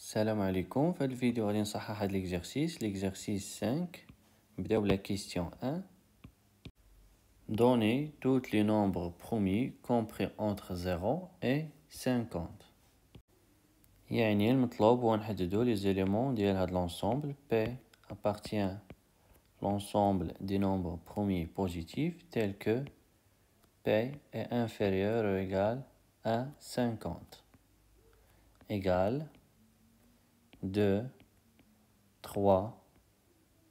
Salam alaikum. Dans cette vidéo, on va نصحح l'exercice 5. نبداو la question 1. Donnez tous les nombres premiers compris entre 0 et 50. يعني المطلوب هو نحددو les éléments ديال هاد l'ensemble. P appartient à l'ensemble des nombres premiers positifs tels que P est inférieur ou égal à 50. Égal 2, 3,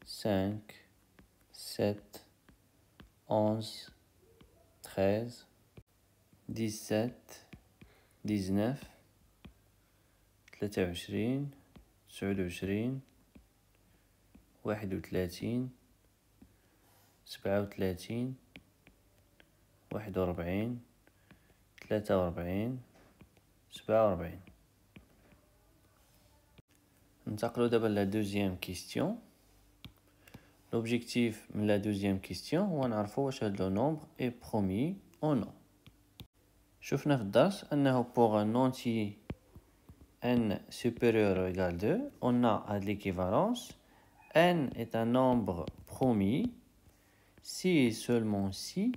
5, 7, 11, 13, 17, 19, 23, 29, 31, 37, 41, 43, 47. ننتقلوا دابا la deuxième question. L'objectif de la deuxième question هو نعرفوا واش هاد لو nombre est premier ou non. شفنا في الدرس أنه pour un entier n supérieur ou égal 2, on a هاد l'équivalence n est un nombre premier si et seulement si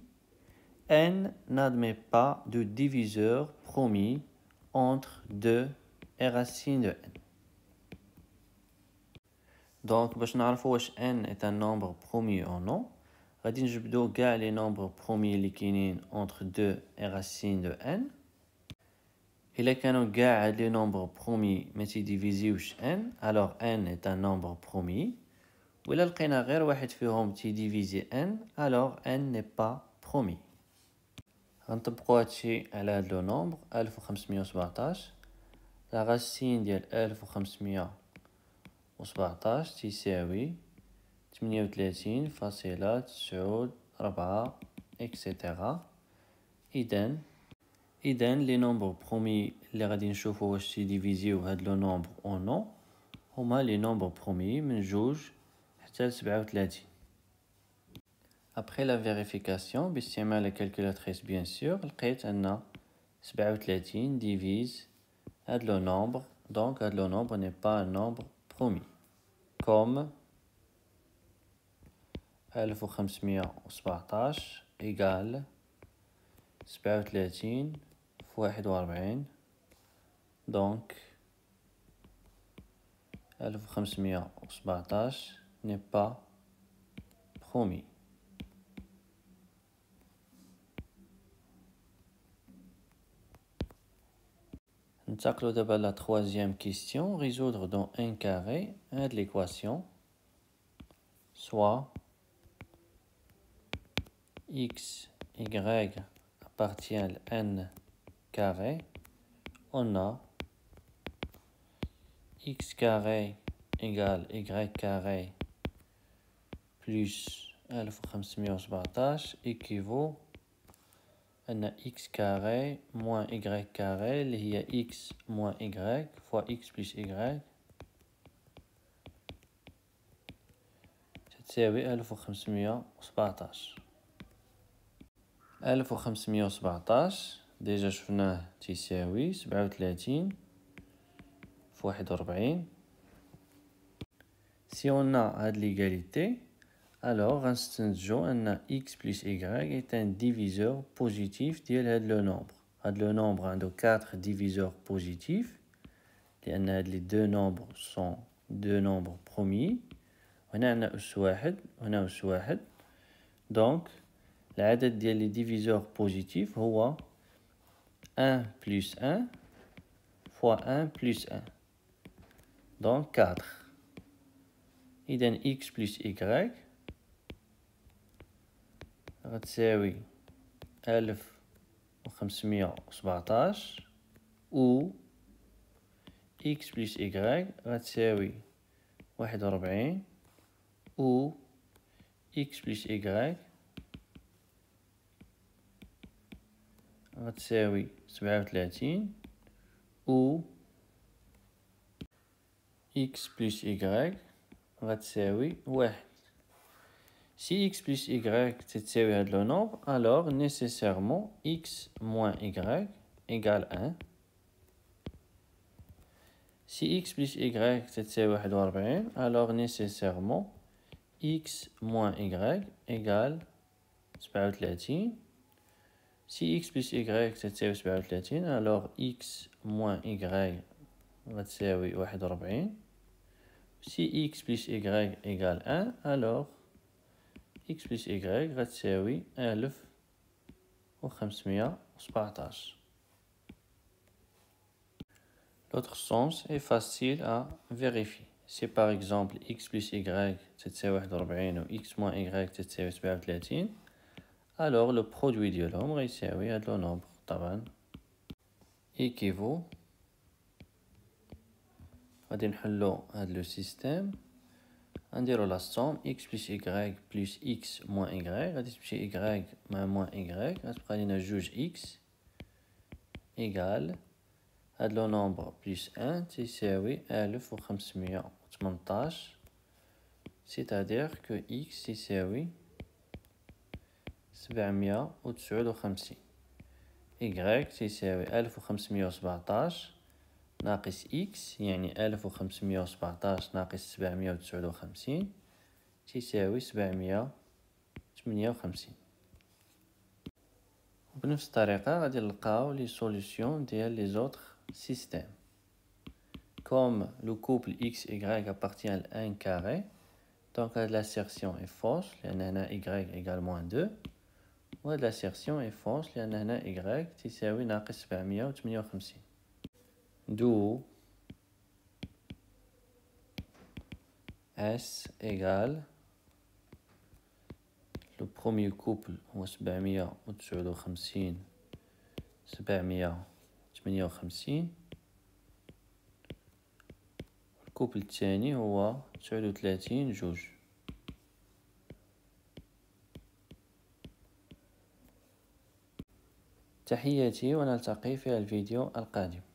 n n'admet pas de diviseur premier entre 2 et racine de n. Donc, باش نعرفوا واش n est un nombre premier ou non, غادي نجبدو كاع les nombres premiers اللي كاينين entre 2 et racine de n. إلا كانوا كاع هاد les nombres premiers ما تيديفيزيوش n, alors n est un nombre premier. وإلا لقينا غير واحد فيهم تيديفيزي n, alors n n'est pas premier. غنطبقو هادشي على هاد لو nombre 1517. la racine ديال 1517 تساوي 38,9 etc. إذن لي نومبر برومي اللي غادي نشوفو واش تيديفيزيو هاد لو نومبر أو نو هما لي نومبر برومي من 2 حتى ل 37. Après la vérification باستعمال la calculatrice bien sûr, لقيت أن 37 divise هاد لو nombre, donc هاد لو nombre n'est pas un nombre premier. Comme 1517 égale 37 fois 41, donc 1517 n'est pas premier. ننتقلوا دابا la troisième question. Résoudre dans un carré de l'équation soit x, y appartient à n carré. On a x carré égale y carré plus 1517 équivaut à x carré moins y carré اللي هي x moins y fois x plus y تساوي 1517. 1517 ديجا شفناه تساوي 37 في 41. Si on a هاد l'égalité, alors غنستنتجو أن x plus y est un diviseur positif ديال هاد le nombre. هاد le nombre عنده 4 diviseurs positifs لأن هاد les deux nombres sont deux nombres premiers. هنا عندنا أس واحد وهنا أس واحد. donc العدد ديال les diviseurs positifs هو 1 plus 1 fois 1 plus 1, donc 4. إذن x plus y غتساوي 1517 و x plus y غتساوي 41 و x plus y غتساوي 37 و x plus y غتساوي 1. Si x plus y تتساوي هاد لو nombre, alors nécessairement x moins y égale 1. Si x plus y تساوي 41 alors nécessairement x moins y égale 37. Si x plus y تساوي 37 alors x moins y غتساوي 41. Si x plus y égale 1 alors x plus y غتساوي 1517. L'autre sens est facile à vérifier. Si par exemple x plus y تساوي 41 ou x moins y تساوي 37 alors le produit ديال النومبر غيساوي هاد لو نومبر طبعا équivaut. غادي نحلو هاد لو سيستيم غنديرو لا somme x plus y plus x moins y غادي تمشي y مع moins y غتبقى لينا جوج x égal هاد لو نومبر بلس 1 تيساوي 1518 c'est-à-dire que x يساوي 759 y تيساوي 1517 ناقص x يعني 1517 ناقص 759 تيساوي 758. وبنفس الطريقة غادي نلقاو لي سوليوشن ديال لي زوتر سيستيم. Comme le couple x, y appartient à 1 carré, donc l'assertion est fausse, لأن هنا y égale moins 2. وهاد l'assertion est fausse لأن هنا y تساوي ناقص 758. D'où S égale le premier couple هو 759 758. الكوبل الثاني هو 39 جوج. تحياتي ونلتقي في الفيديو القادم.